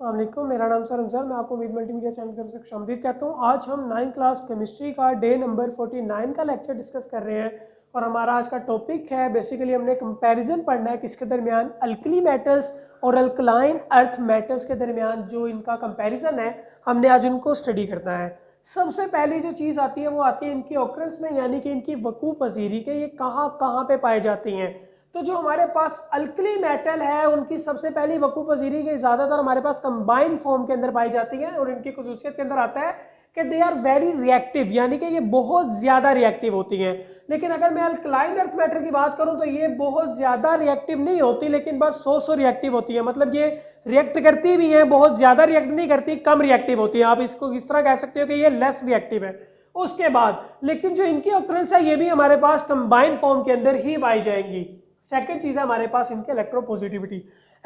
अस्सलाम वालेकुम, मेरा नाम सर हमज़र, मैं आपको उम्मीद मल्टीमीडिया चैनल की तरफ से खुशामदीद कहता हूँ। आज हम 9th क्लास केमिस्ट्री का डे नंबर 49 का लेक्चर डिस्कस कर रहे हैं और हमारा आज का टॉपिक है, बेसिकली हमने कंपैरिजन पढ़ना है किसके दरमियान, अल्कली मेटल्स और अल्कलाइन अर्थ मेटल्स के दरमियान जो इनका कंपैरिजन है, हमने आज उनको स्टडी करना है। सबसे पहली जो चीज़ आती है वो आती है इनकी ऑकरेंस में, यानी कि इनकी वकू पजीरी के ये कहाँ कहाँ पे पाए जाती हैं। तो जो हमारे पास अल्कली मेटल है उनकी सबसे पहली वकू पजीरी के ज़्यादातर हमारे पास कंबाइंड फॉर्म के अंदर पाई जाती हैं और इनकी खुसूसियत के अंदर आता है कि दे आर वेरी रिएक्टिव, यानी कि ये बहुत ज़्यादा रिएक्टिव होती हैं। लेकिन अगर मैं अल्कलाइन अर्थ मैटर की बात करूं तो ये बहुत ज़्यादा रिएक्टिव नहीं होती, लेकिन बस 100 रिएक्टिव होती है। मतलब ये रिएक्ट करती भी हैं, बहुत ज़्यादा रिएक्ट नहीं करती, कम रिएक्टिव होती है। आप इसको इस तरह कह सकते हो कि ये लेस रिएक्टिव है। उसके बाद लेकिन जो इनकी ऑकरेंस है ये भी हमारे पास कंबाइंड फॉर्म के अंदर ही पाई जाएंगी। सेकेंड चीज है हमारे पास इनके इलेक्ट्रोपॉजिटिविटी।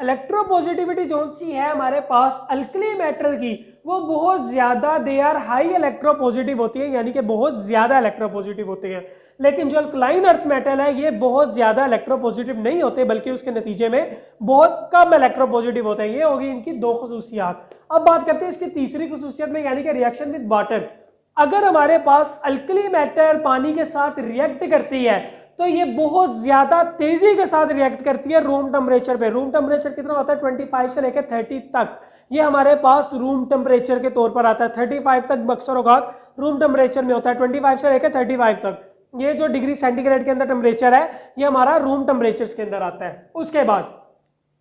इलेक्ट्रोपॉजिटिविटी जो सी है हमारे पास अल्कली मेटल की, वो बहुत ज्यादा दे आर हाई इलेक्ट्रोपॉजिटिव होती है, यानी कि बहुत ज्यादा इलेक्ट्रोपॉजिटिव होते हैं। लेकिन जो अल्कलाइन अर्थ मेटल है ये बहुत ज्यादा इलेक्ट्रोपॉजिटिव नहीं होते, बल्कि उसके नतीजे में बहुत कम इलेक्ट्रोपॉजिटिव होते हैं। ये होगी इनकी दो खसूसियात। अब बात करते हैं इसकी तीसरी खसूसियत में, यानी कि रिएक्शन विद वाटर। अगर हमारे पास अल्कली मेटल पानी के साथ रिएक्ट करती है तो ये बहुत ज्यादा तेजी के साथ रिएक्ट करती है रूम टेम्परेचर पे। रूम टेम्परेचर कितना होता है 25 से लेकर 30 तक, ये हमारे पास रूम टेम्परेचर के तौर पर आता है। 35 तक अक्सर होगा रूम टेम्परेचर में होता है, 25 से लेकर 35 तक। ये जो डिग्री सेंटीग्रेड के अंदर टेम्परेचर है ये हमारा रूम टेम्परेचर के अंदर आता है। उसके बाद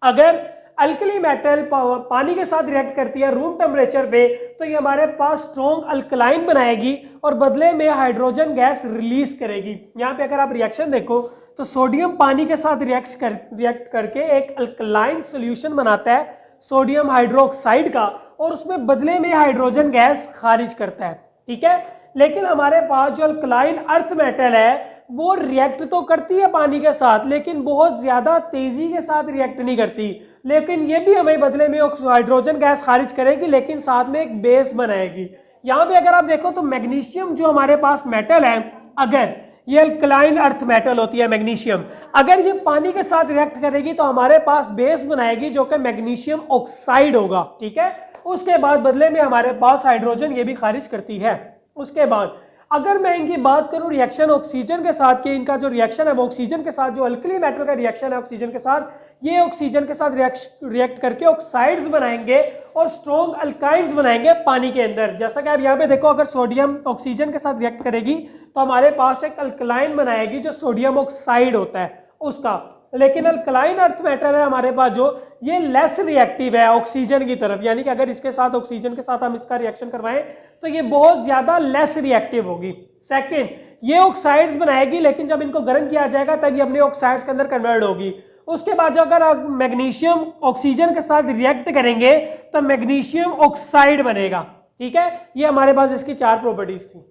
अगर अल्कली मेटल पानी के साथ रिएक्ट करती है रूम टेम्परेचर पे तो ये हमारे पास स्ट्रॉन्ग अल्कलाइन बनाएगी और बदले में हाइड्रोजन गैस रिलीज करेगी। यहाँ पे अगर आप रिएक्शन देखो तो सोडियम पानी के साथ रिएक्ट करके एक अल्कलाइन सॉल्यूशन बनाता है सोडियम हाइड्रोक्साइड का, और उसमें बदले में हाइड्रोजन गैस खारिज करता है। ठीक है, लेकिन हमारे पास जो अल्कलाइन अर्थ मेटल है वो रिएक्ट तो करती है पानी के साथ, लेकिन बहुत ज्यादा तेजी के साथ रिएक्ट नहीं करती। लेकिन ये भी हमें बदले में हाइड्रोजन गैस खारिज करेगी, लेकिन साथ में एक बेस बनाएगी। यहाँ पे अगर आप देखो तो मैग्नीशियम जो हमारे पास मेटल है, अगर ये अल्कलाइन अर्थ मेटल होती है मैग्नीशियम, अगर ये पानी के साथ रिएक्ट करेगी तो हमारे पास बेस बनाएगी जो कि मैग्नीशियम ऑक्साइड होगा। ठीक है, उसके बाद बदले में हमारे पास हाइड्रोजन ये भी खारिज करती है। उसके बाद अगर मैं इनकी बात करूं रिएक्शन ऑक्सीजन के साथ, कि इनका जो रिएक्शन है वो ऑक्सीजन के साथ, जो अल्कली मेटल का रिएक्शन है ऑक्सीजन के साथ, ये ऑक्सीजन के साथ रिएक्ट करके ऑक्साइड्स बनाएंगे और स्ट्रॉन्ग अल्काइंस बनाएंगे पानी के अंदर। जैसा कि आप यहाँ पे देखो, अगर सोडियम ऑक्सीजन के साथ रिएक्ट करेगी तो हमारे पास एक अल्कलाइन बनाएगी जो सोडियम ऑक्साइड होता है उसका। लेकिन अल्कलाइन अर्थ मैटर है हमारे पास जो, ये लेस रिएक्टिव है ऑक्सीजन की तरफ, यानी कि अगर इसके साथ ऑक्सीजन के साथ हम इसका रिएक्शन करवाएं तो ये बहुत ज्यादा लेस रिएक्टिव होगी। सेकंड, ये ऑक्साइड्स बनाएगी, लेकिन जब इनको गर्म किया जाएगा तब ये अपने ऑक्साइड्स के अंदर कन्वर्ट होगी। उसके बाद जो अगर मैग्नीशियम ऑक्सीजन के साथ रिएक्ट करेंगे तो मैग्नीशियम ऑक्साइड बनेगा। ठीक है, ये हमारे पास इसकी चार प्रॉपर्टीज थी।